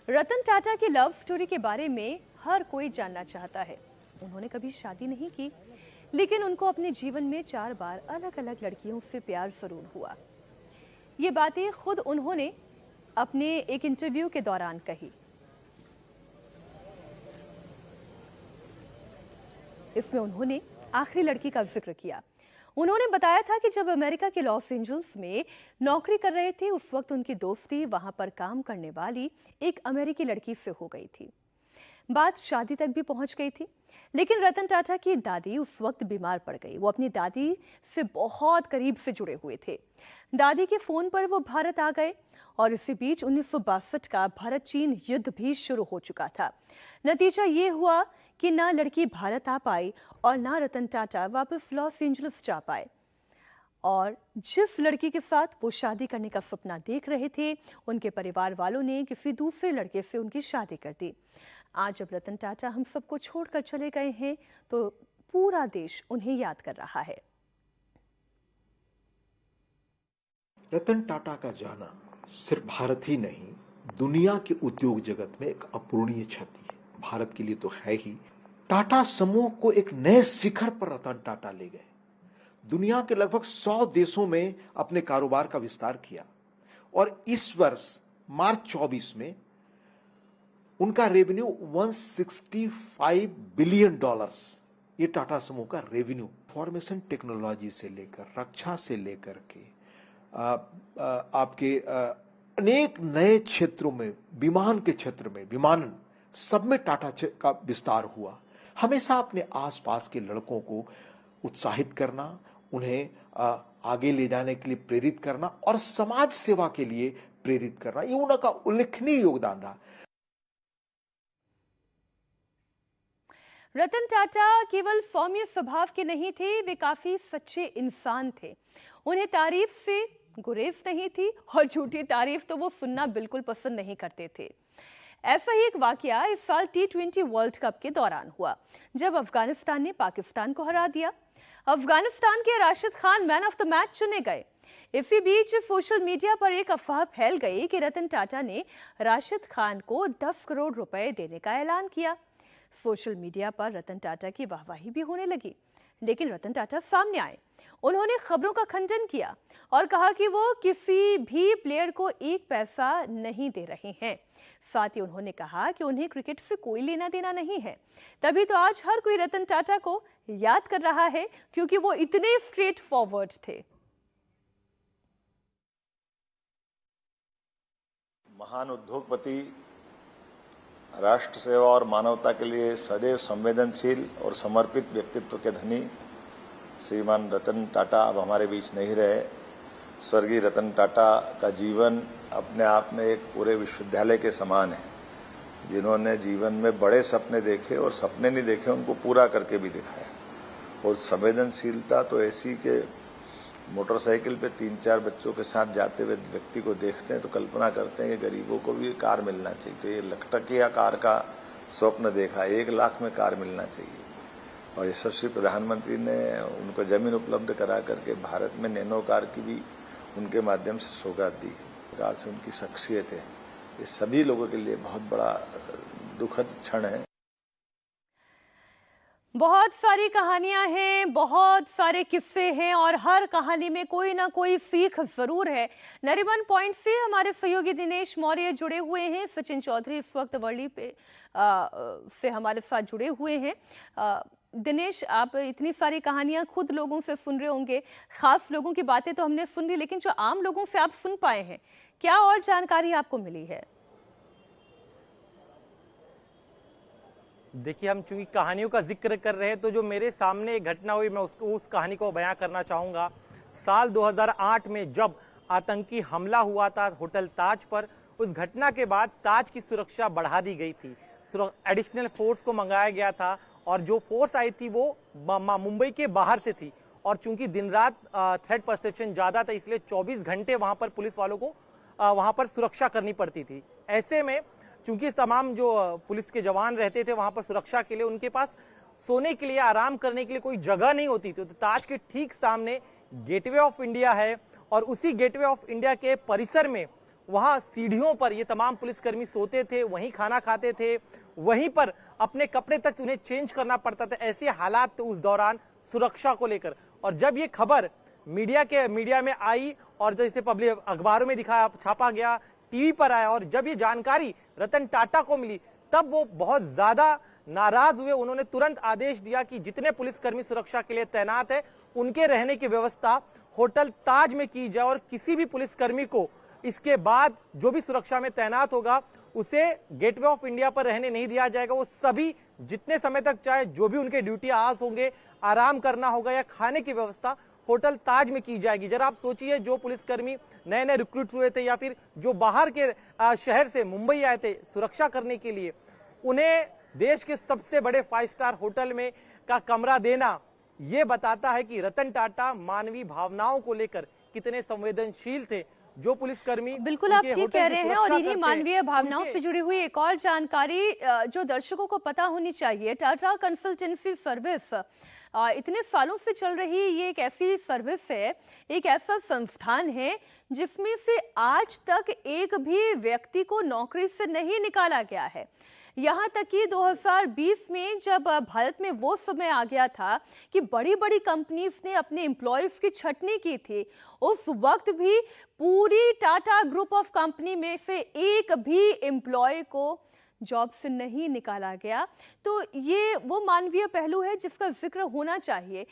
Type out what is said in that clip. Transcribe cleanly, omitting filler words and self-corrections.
रतन टाटा की love story के बारे में हर कोई जानना चाहता है। उन्होंने कभी शादी नहीं की, लेकिन उनको अपने जीवन में 4 बार अलग अलग लड़कियों से प्यार जरूर हुआ। ये बातें खुद उन्होंने अपने एक इंटरव्यू के दौरान कही। इसमें उन्होंने आखिरी लड़की का जिक्र किया। उन्होंने बताया था कि जब अमेरिका के लॉस एंजल्स में नौकरी कर रहे थे, उस वक्त उनकी दोस्ती वहां पर काम करने वाली एक अमेरिकी लड़की से हो गई थी। बात शादी तक भी पहुंच गई थी, लेकिन रतन टाटा की दादी उस वक्त बीमार पड़ गई। वो अपनी दादी से बहुत करीब से जुड़े हुए थे। दादी के फोन पर वो भारत आ गए और इसी बीच 1962 का भारत चीन युद्ध भी शुरू हो चुका था। नतीजा ये हुआ कि ना लड़की भारत आ पाई और ना रतन टाटा वापस लॉस एंजल्स जा पाए। और जिस लड़की के साथ वो शादी करने का सपना देख रहे थे, उनके परिवार वालों ने किसी दूसरे लड़के से उनकी शादी कर दी। आज जब रतन टाटा हम सबको छोड़कर चले गए हैं, तो पूरा देश उन्हें याद कर रहा है। रतन टाटा का जाना सिर्फ भारत ही नहीं, दुनिया के उद्योग जगत में एक अपूरणीय क्षति है। भारत के लिए तो है ही। टाटा समूह को एक नए शिखर पर रतन टाटा ले गए। दुनिया के लगभग 100 देशों में अपने कारोबार का विस्तार किया और इस वर्ष मार्च 24 में उनका रेवेन्यू $165 बिलियन, ये टाटा समूह का रेवेन्यू। इंफॉर्मेशन टेक्नोलॉजी से लेकर रक्षा से लेकर के आपके अनेक नए क्षेत्रों में, विमान के क्षेत्र में, विमानन सब में टाटा का विस्तार हुआ। हमेशा अपने आसपास के लड़कों को उत्साहित करना, उन्हें आगे ले जाने के लिए प्रेरित करना और समाज सेवा के लिए प्रेरित करना, ये उनका उल्लेखनीय योगदान रहा। रतन टाटा केवल फॉर्मी स्वभाव के नहीं थे, वे काफी सच्चे इंसान थे। उन्हें तारीफ से गुरेज नहीं थी और झूठी तारीफ तो वो सुनना बिल्कुल पसंद नहीं करते थे। ऐसा ही एक वाकया इस साल T20 वर्ल्ड कप के दौरान हुआ, जब अफगानिस्तान ने पाकिस्तान को हरा दिया। अफगानिस्तान के Rashid Khan man of the match चुने गए। इसी बीच सोशल मीडिया पर एक अफवाह फैल गई कि रतन टाटा ने राशिद खान को 10 करोड़ रुपए देने का ऐलान किया। सोशल मीडिया पर रतन टाटा की वाहवाही भी होने लगी, लेकिन रतन टाटा सामने आए। उन्होंने खबरों का खंडन किया और कहा कि वो किसी भी प्लेयर को 1 पैसा नहीं दे रहे हैं। साथ ही उन्होंने कहा कि उन्हें क्रिकेट से कोई लेना देना नहीं है। तभी तो आज हर कोई रतन टाटा को याद कर रहा है, क्योंकि वो इतने स्ट्रेट फॉरवर्ड थे। महान उद्योगपति, राष्ट्र सेवा और मानवता के लिए सदैव संवेदनशील और समर्पित व्यक्तित्व के धनी श्रीमान रतन टाटा अब हमारे बीच नहीं रहे। स्वर्गीय रतन टाटा का जीवन अपने आप में एक पूरे विश्वविद्यालय के समान है, जिन्होंने जीवन में बड़े सपने देखे और सपने नहीं देखे, उनको पूरा करके भी दिखाया। और संवेदनशीलता तो ऐसी कि मोटरसाइकिल पे 3-4 बच्चों के साथ जाते हुए व्यक्ति को देखते हैं तो कल्पना करते हैं कि गरीबों को भी कार मिलना चाहिए। तो ये लखटकिया कार का स्वप्न देखा, 1 लाख में कार मिलना चाहिए। और यशस्वी प्रधानमंत्री ने उनको जमीन उपलब्ध करा करके भारत में नैनो कार की भी उनके माध्यम से सौगात दी। प्रकार से उनकी शख्सियत है, ये सभी लोगों के लिए बहुत बड़ा दुखद क्षण है। बहुत सारी कहानियां हैं, बहुत सारे किस्से हैं और हर कहानी में कोई ना कोई सीख जरूर है। नरीमन पॉइंट से हमारे सहयोगी दिनेश मौर्य जुड़े हुए हैं। सचिन चौधरी इस वक्त वर्ली पे से हमारे साथ जुड़े हुए हैं। दिनेश, आप इतनी सारी कहानियां खुद लोगों से सुन रहे होंगे, खास लोगों की बातें तो हमने सुन ली, लेकिन जो आम लोगों से आप सुन पाए हैं, क्या और जानकारी आपको मिली है? देखिए, हम चूंकि कहानियों का जिक्र कर रहे हैं, तो जो मेरे सामने एक घटना हुई, मैं उस कहानी को बयां करना चाहूंगा। साल 2008 में जब आतंकी हमला हुआ था होटल ताज पर, उस घटना के बाद ताज की सुरक्षा बढ़ा दी गई थी। एडिशनल फोर्स को मंगाया गया था और जो फोर्स आई थी वो मुंबई के बाहर से थी। और चूंकि दिन रात थ्रेट परसेप्शन ज्यादा था, इसलिए 24 घंटे वहां पर पुलिस वालों को वहां पर सुरक्षा करनी पड़ती थी। ऐसे में चूंकि तमाम जो पुलिस के जवान रहते थे वहां पर सुरक्षा के लिए, उनके पास सोने के लिए, आराम करने के लिए कोई जगह नहीं होती थी। तो ताज के ठीक सामने गेटवे ऑफ इंडिया है और उसी गेटवे ऑफ इंडिया के परिसर में वहां सीढ़ियों पर ये तमाम पुलिसकर्मी सोते थे, वहीं खाना खाते थे, वहीं पर अपने कपड़े तक उन्हें चेंज करना पड़ता था। ऐसे हालात थे उस दौरान सुरक्षा को लेकर। और जब ये खबर मीडिया में आई और जैसे पब्लिक अखबारों में दिखाया, छापा गया, टीवी पर आया, और जब ये जानकारी रतन टाटा को मिली तब वो बहुत ज्यादा नाराज हुए। उन्होंने तुरंत आदेश दिया कि जितने पुलिसकर्मी सुरक्षा के लिए तैनात है उनके रहने की व्यवस्था होटल ताज में की जाए, और किसी भी पुलिसकर्मी को इसके बाद जो भी सुरक्षा में तैनात होगा उसे गेटवे ऑफ इंडिया पर रहने नहीं दिया जाएगा। वो सभी जितने समय तक चाहे जो भी उनके ड्यूटी आवर्स होंगे, आराम करना होगा या खाने की व्यवस्था होटल ताज में की जाएगी। जरा आप सोचिए, जो पुलिसकर्मी नए नए रिक्रूट हुए थे या फिर जो बाहर के शहर से मुंबई आए थे सुरक्षा करने के लिए, उन्हें देश के सबसे बड़े 5 स्टार होटल में का कमरा देना, यह बताता है कि रतन टाटा मानवीय भावनाओं को लेकर कितने संवेदनशील थे। जो पुलिसकर्मी बिल्कुल आप ठीक कह रहे हैं। और इन्हीं मानवीय भावनाओं से जुड़ी हुई एक और जानकारी जो दर्शकों को पता होनी चाहिए, टाटा कंसल्टेंसी सर्विस इतने सालों से चल रही ये एक ऐसी सर्विस है, एक ऐसा संस्थान है जिसमें से आज तक एक भी व्यक्ति को नौकरी से नहीं निकाला गया है। यहाँ तक कि 2020 में जब भारत में वो समय आ गया था कि बड़ी बड़ी कंपनीज ने अपने एम्प्लॉयज की छटनी की थी, उस वक्त भी पूरी टाटा ग्रुप ऑफ कंपनी में से एक भी एम्प्लॉय को जॉब से नहीं निकाला गया। तो ये वो मानवीय पहलू है जिसका जिक्र होना चाहिए।